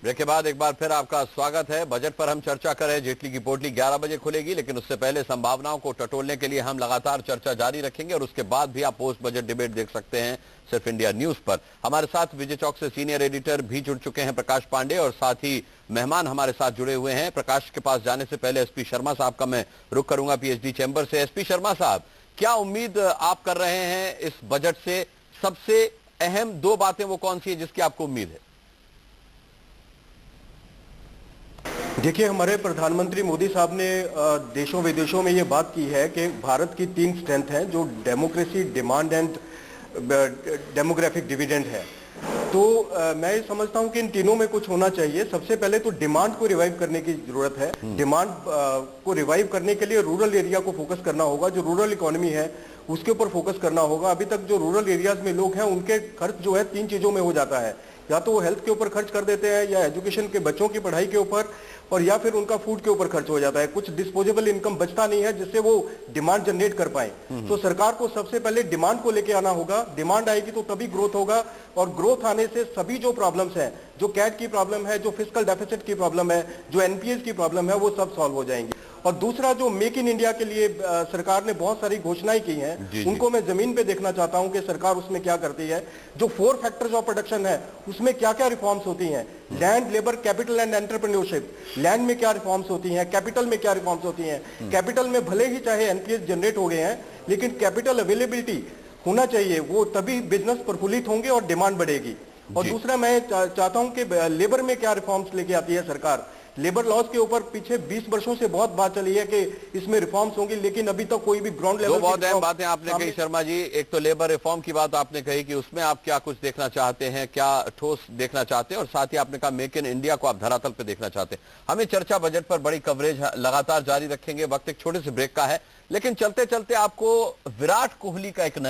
Break के बाद एक बार फिर आपका स्वागत है। बजट पर हम चर्चा कर रहे हैं। जेटली की पोटली 11 बजे खुलेगी, लेकिन उससे पहले संभावनाओं को टटोलने के लिए हम लगातार चर्चा जारी रखेंगे और उसके बाद भी आप पोस्ट बजट डिबेट देख सकते हैं सिर्फ इंडिया न्यूज पर। हमारे साथ विजय चौक से सीनियर एडिटर भी जुड़ चुके हैं प्रकाश पांडे, और साथ ही मेहमान हमारे साथ जुड़े हुए हैं। प्रकाश के पास जाने से पहले एसपी शर्मा साहब का मैं रुख करूंगा पीएचडी चैंबर से। एसपी शर्मा साहब, क्या उम्मीद आप कर रहे हैं इस बजट से? सबसे अहम दो बातें वो कौन सी है जिसकी आपको उम्मीद है? देखिए, हमारे प्रधानमंत्री मोदी साहब ने देशों विदेशों में ये बात की है कि भारत की 3 स्ट्रेंथ हैं, जो democracy, demand and demographic dividend है। तो मैं ये समझता हूं कि इन तीनों में कुछ होना चाहिए। सबसे पहले तो डिमांड को रिवाइव करने की जरूरत है। डिमांड को रिवाइव करने के लिए रूरल एरिया को फोकस करना होगा। जो रूरल इकोनॉमी है उसके ऊपर फोकस करना होगा। अभी तक जो रूरल एरियाज में लोग हैं उनके खर्च जो है 3 चीजों में हो जाता है। या तो वो हेल्थ के ऊपर खर्च कर देते हैं, या एजुकेशन के बच्चों की पढ़ाई के ऊपर, और या फिर उनका फूड के ऊपर खर्च हो जाता है। कुछ डिस्पोजेबल इनकम बचता नहीं है जिससे वो डिमांड जनरेट कर पाए। तो सरकार को सबसे पहले डिमांड को लेके आना होगा। डिमांड आएगी तो तभी ग्रोथ होगा, और ग्रोथ आने से सभी जो प्रॉब्लम्स हैं, जो कैट की प्रॉब्लम है, जो फिस्कल डेफिसिट की प्रॉब्लम है, जो एनपीएस की प्रॉब्लम है, वो सब सॉल्व हो जाएंगी। और दूसरा, जो मेक इन इंडिया के लिए सरकार ने बहुत सारी घोषणाएं की हैं, उनको मैं जमीन पे देखना चाहता हूं कि सरकार उसमें क्या करती है। जो 4 फैक्टर्स ऑफ प्रोडक्शन है उसमें क्या क्या रिफॉर्म्स होती हैं। Land, labour, capital and entrepreneurship. Land में क्या रिफॉर्म्स होती हैं, कैपिटल में क्या रिफॉर्म्स होती हैं। कैपिटल में भले ही चाहे एनपीएस जनरेट हो गए हैं, लेकिन कैपिटल अवेलेबिलिटी होना चाहिए, वो तभी बिजनेस प्रफुल्लित होंगे और डिमांड बढ़ेगी। और दूसरा, मैं चाहता हूं कि लेबर में क्या रिफॉर्म्स लेके आती है सरकार। लेबर लॉज के ऊपर पीछे 20 वर्षों से बहुत बात चली है कि इसमें रिफॉर्म्स होंगी, लेकिन अभी तक कोई भी ग्राउंड लेवल। दो बहुत अहम बातें आपने कही शर्मा जी। एक तो लेबर रिफॉर्म की बात आपने कही कि उसमें आप क्या कुछ देखना चाहते हैं, क्या ठोस देखना चाहते हैं, और साथ ही आपने कहा मेक इन इंडिया को आप धरातल पर देखना चाहते हैं। हमें चर्चा बजट पर बड़ी कवरेज लगातार जारी रखेंगे। वक्त एक छोटे से ब्रेक का है, लेकिन चलते चलते आपको विराट कोहली का एक नया